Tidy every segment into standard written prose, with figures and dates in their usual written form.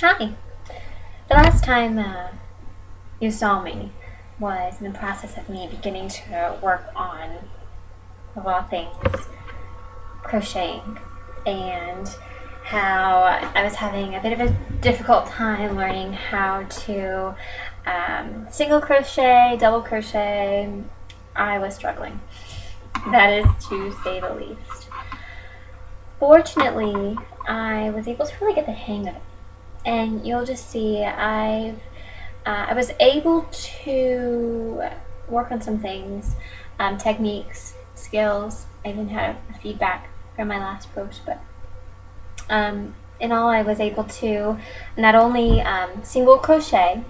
Hi. The last time you saw me was in the process of me beginning to work on, of all things, crocheting, and how I was having a bit of a difficult time learning how to single crochet, double crochet. I was struggling. That is to say the least. Fortunately, I was able to really get the hang of it. And you'll just see I was able to work on some things, techniques, skills. I even had a feedback from my last post, but in all, I was able to not only single crochet,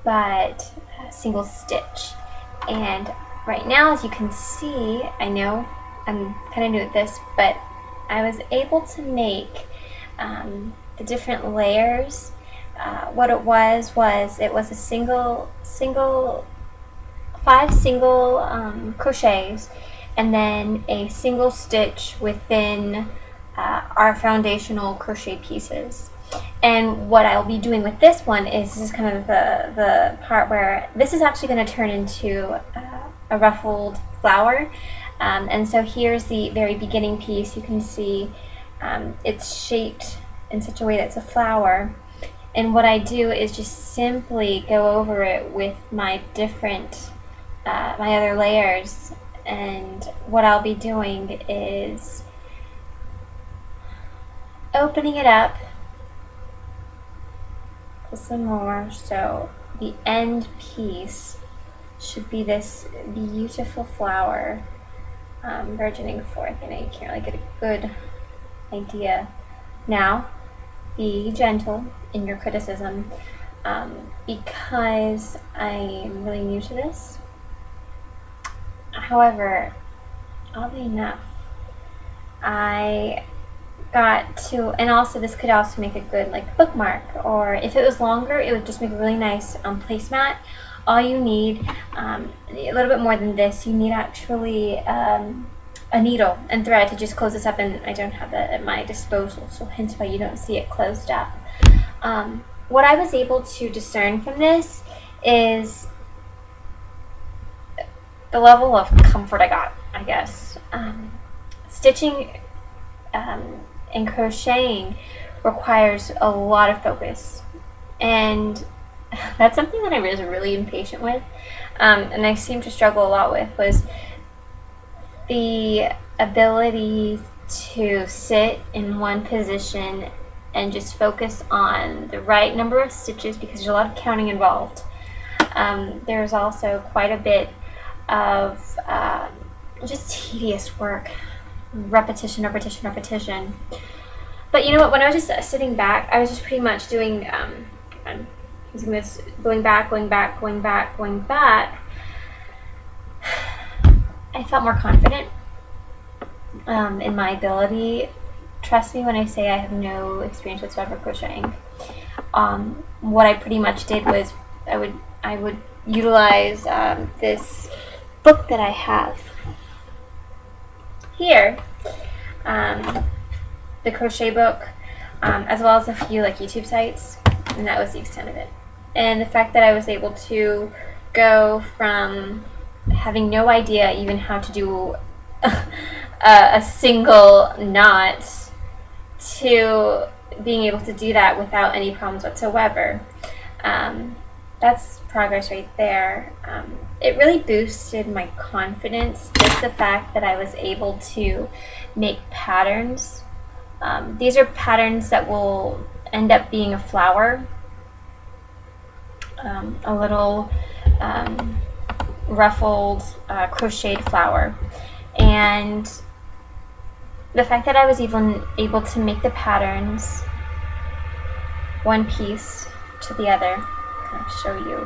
but single stitch. And right now, as you can see, I know I'm kind of new at this, but I was able to make the different layers. What it was a five single crochets, and then a single stitch within our foundational crochet pieces. And what I'll be doing with this one is this is kind of the part where this is actually going to turn into a ruffled flower. And so here's the very beginning piece. You can see it's shaped in such a way that it's a flower. And what I do is just simply go over it with my different, my other layers. And what I'll be doing is opening it up some more, so the end piece should be this beautiful flower burgeoning forth. I know you can't really get a good idea now. Be gentle in your criticism because I'm really new to this. However, oddly enough, I got to, and also this could also make a good like bookmark, or if it was longer, it would just make a really nice placemat. All you need, a little bit more than this, you need actually a needle and thread to just close this up, and I don't have that at my disposal, so hence why you don't see it closed up. What I was able to discern from this is the level of comfort I got, I guess. Stitching and crocheting requires a lot of focus, and that's something that I was really impatient with, and I seem to struggle a lot with, was the ability to sit in one position and just focus on the right number of stitches, because there's a lot of counting involved. There's also quite a bit of just tedious work, repetition. But you know what, when I was just sitting back, I was just pretty much doing I'm using this, going back. I felt more confident in my ability. Trust me when I say I have no experience whatsoever crocheting. What I pretty much did was I would utilize this book that I have here, the crochet book, as well as a few like YouTube sites, and that was the extent of it. And the fact that I was able to go from having no idea even how to do a single knot to being able to do that without any problems whatsoever, that's progress right there. It really boosted my confidence, just the fact that I was able to make patterns. These are patterns that will end up being a flower, a little ruffled crocheted flower. And the fact that I was even able to make the patterns one piece to the other, kind of show you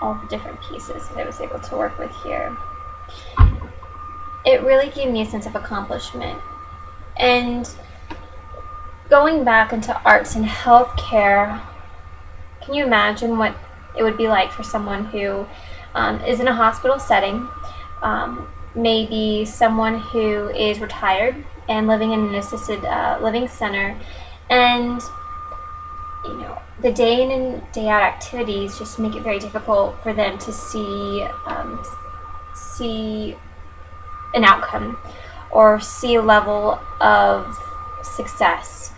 all the different pieces that I was able to work with here, it really gave me a sense of accomplishment. And going back into arts and healthcare, can you imagine what it would be like for someone who is in a hospital setting, maybe someone who is retired and living in an assisted living center, and the day in and day out activities just make it very difficult for them to see an outcome or see a level of success,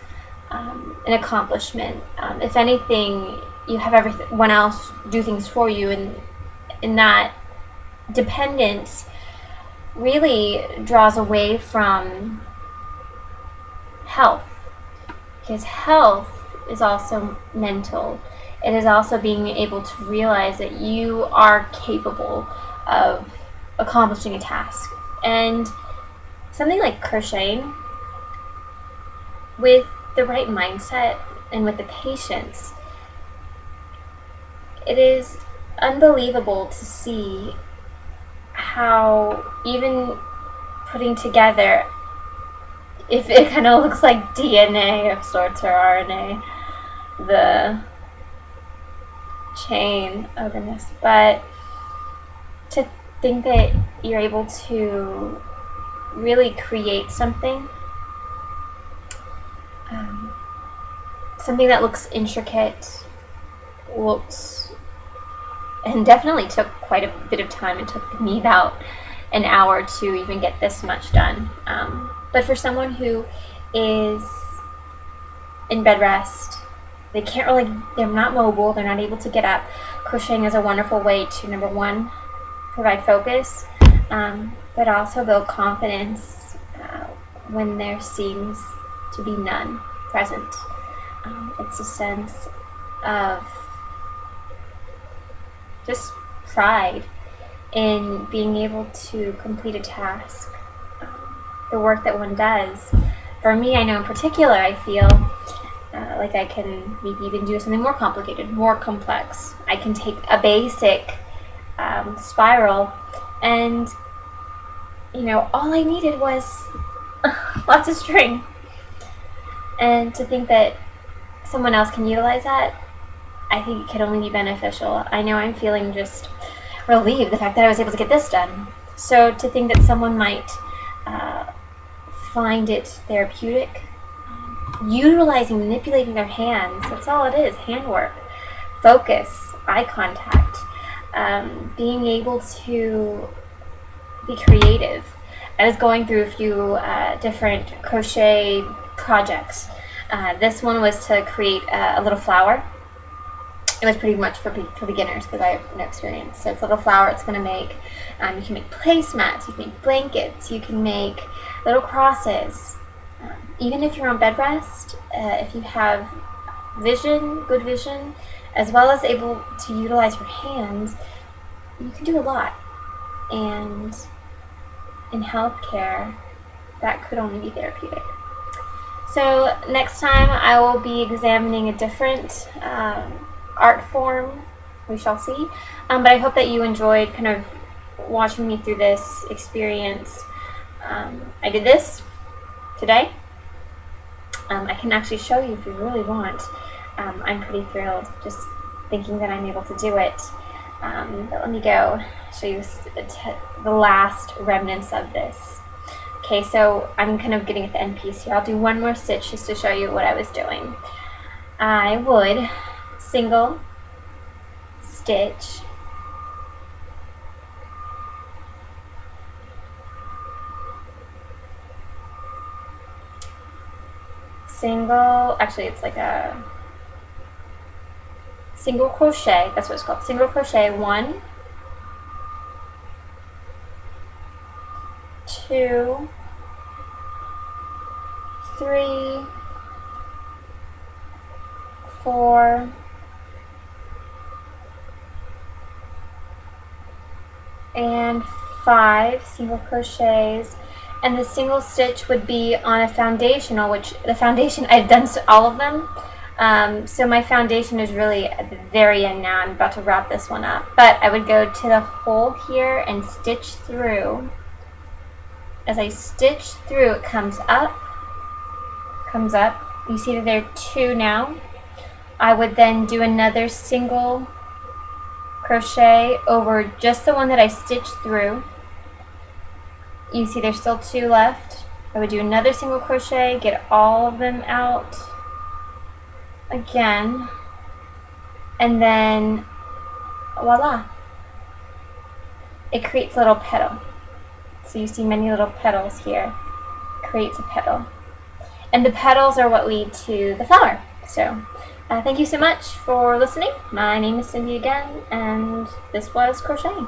an accomplishment. If anything, you have everyone else do things for you, and that dependence really draws away from health, because health is also mental. It is also being able to realize that you are capable of accomplishing a task. And something like crocheting, with the right mindset and with the patience, it is unbelievable to see how even putting together, if it kind of looks like DNA of sorts, or RNA, the chain, oh goodness, but to think that you're able to really create something, something that looks intricate, and definitely took quite a bit of time. It took me about an hour to even get this much done. But for someone who is in bed rest, they're not mobile, they're not able to get up, crocheting is a wonderful way to, number one, provide focus, but also build confidence when there seems to be none present. It's a sense of just pride in being able to complete a task, the work that one does. For me, I know in particular, I feel like I can maybe even do something more complicated, more complex. I can take a basic spiral, and all I needed was lots of string. And to think that someone else can utilize that, I think it could only be beneficial. I know I'm feeling just relieved the fact that I was able to get this done. So to think that someone might find it therapeutic, manipulating their hands, that's all it is, handwork, focus, eye contact, being able to be creative. I was going through a few different crochet projects. This one was to create a little flower. It was pretty much for beginners because I have no experience. So it's a little flower it's going to make. You can make placemats, you can make blankets, you can make little crosses. Even if you're on bed rest, if you have good vision, as well as able to utilize your hands, you can do a lot. And in healthcare, that could only be therapeutic. So next time I will be examining a different art form, we shall see. But I hope that you enjoyed kind of watching me through this experience. I did this today. I can actually show you if you really want. I'm pretty thrilled just thinking that I'm able to do it. But let me go show you the last remnants of this. Okay, so I'm kind of getting at the end piece here. I'll do one more stitch just to show you what I was doing. I would single stitch, actually it's like a single crochet, that's what it's called, single crochet, 1, 2, 3, 4, and 5 single crochets. And the single stitch would be on a foundational, which the foundation, I've done all of them. So my foundation is really at the very end now. I'm about to wrap this one up. But I would go to the hole here and stitch through. As I stitch through, it comes up. You see that there are 2 now. I would then do another single crochet over just the one that I stitched through. You see there's still 2 left. I would do another single crochet, get all of them out, again, and then voila, it creates a little petal. So you see many little petals here. Creates a petal. And the petals are what lead to the flower. So thank you so much for listening. My name is Cindy again, and this was Crocheting.